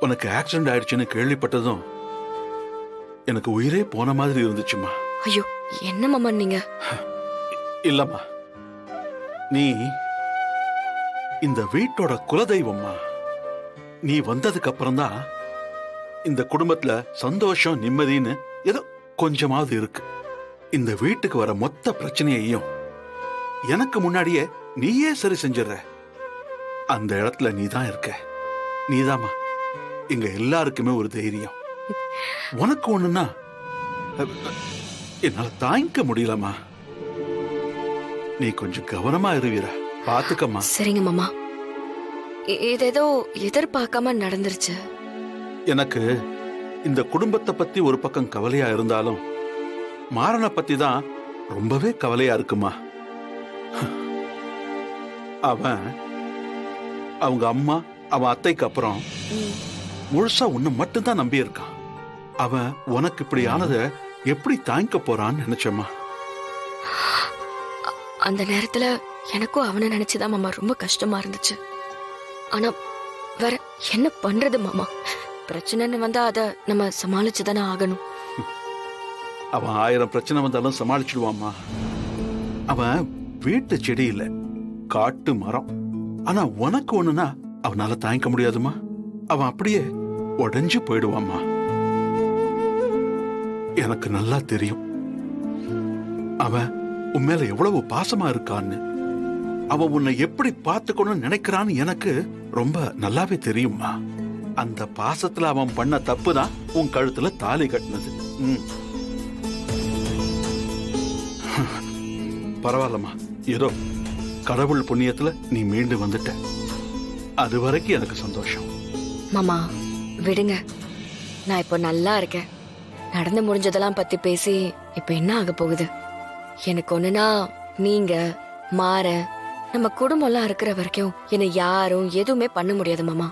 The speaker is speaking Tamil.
உனக்கு ஆக்சிடென்ட் ஆயிடுச்சுன்னு கேள்விப்பட்டதும் எனக்கு உயிரே போன மாதிரி இருந்துச்சுமா. ஐயோ, என்ன மாமா நீங்க? இல்லம்மா, நீ இந்த வீட்டோட குலதெய்வம்மா. நீ வந்ததுக்கு அப்புறம் தான் இந்த குடும்பத்துல சந்தோஷம் நிம்மதின்னு ஏதோ கொஞ்சமாவது இருக்கு. இந்த வீட்டுக்கு வர மொத்த பிரச்சனையையும் எனக்கு முன்னாடியே நீயே சரி செஞ்சிடற. அந்த இடத்துல நீதான் இருக்க. நீதாம்மா எங்க எல்லாருக்குமே ஒரு தைரியம். உனக்கு ஒண்ணுன்னா என்னால தாங்கிக்க முடியலம்மா. நீ கொஞ்சம் கவனமா இருவீரா, பாத்துக்கம்மா. சரிங்க மாமா. ஏதேதோ எதிர்பார்க்காம நடந்துருச்சு. எனக்கு இந்த குடும்பத்தை பத்தி ஒரு பக்கம் கவலையா இருந்தாலும் மாறனை பத்தி தான் ரொம்பவே கவலையா இருக்குமா. அவன் அவங்க அம்மா அவன் அத்தைக்கு அப்புறம் முழுசா உன்னை மட்டும்தான் நம்பி இருக்கான். அவன் உனக்கு இப்படி ஆனத எப்படி தாங்கிக்க போறான்னு நினைச்சம்மா. அந்த நேரத்துல எனக்கும் அவனை நினைச்சுதான் மாமா ரொம்ப கஷ்டமா இருந்துச்சு. ஆனா வேற என்ன பண்றது மாமா? பிரச்சனைன்னு வந்தா அத நம்ம சமாளிச்சுதானே ஆகணும். அவன் 1000 பிரச்சனை வந்தாலும் சமாளிச்சுடுவாம்மா. அவன் வீட்டு செடி இல்ல, காட்டு மரம். ஆனா உனக்கு ஒண்ணுனா அவனால தாங்கிக்க முடியாதுமா. அவன் அப்படியே உடைஞ்சு போயிடுவாம்மா. எனக்கு நல்லா தெரியும் அவன் உன் மேல எவ்வளவு பாசமா இருக்கான்னு. அவன் உன்னை எப்படி பார்த்துக்கணும்னு நினைக்கிறான்னு எனக்கு ரொம்ப நல்லாவே தெரியுமா. அந்த பாசத்துல அவன் பண்ண தப்பு தான் உன் கழுத்துல தாலி கட்டினது. பரவாயில்லம்மா, ஏதோ கடவுள் புண்ணியத்துல நீ மீண்டு வந்துட்ட. அது வரைக்கும் எனக்கு சந்தோஷம். மாமா விடுங்க, நான் இப்போ நல்லா இருக்கேன். நடந்து முடிஞ்சதெல்லாம் பத்தி பேசி இப்ப என்ன ஆக போகுது? எனக்கு ஒண்ணுனா நீங்க மாற நம்ம குடும்பம் எல்லாம் இருக்கிற வரைக்கும் என்னை யாரும் எதுவுமே பண்ண முடியாது மாமா.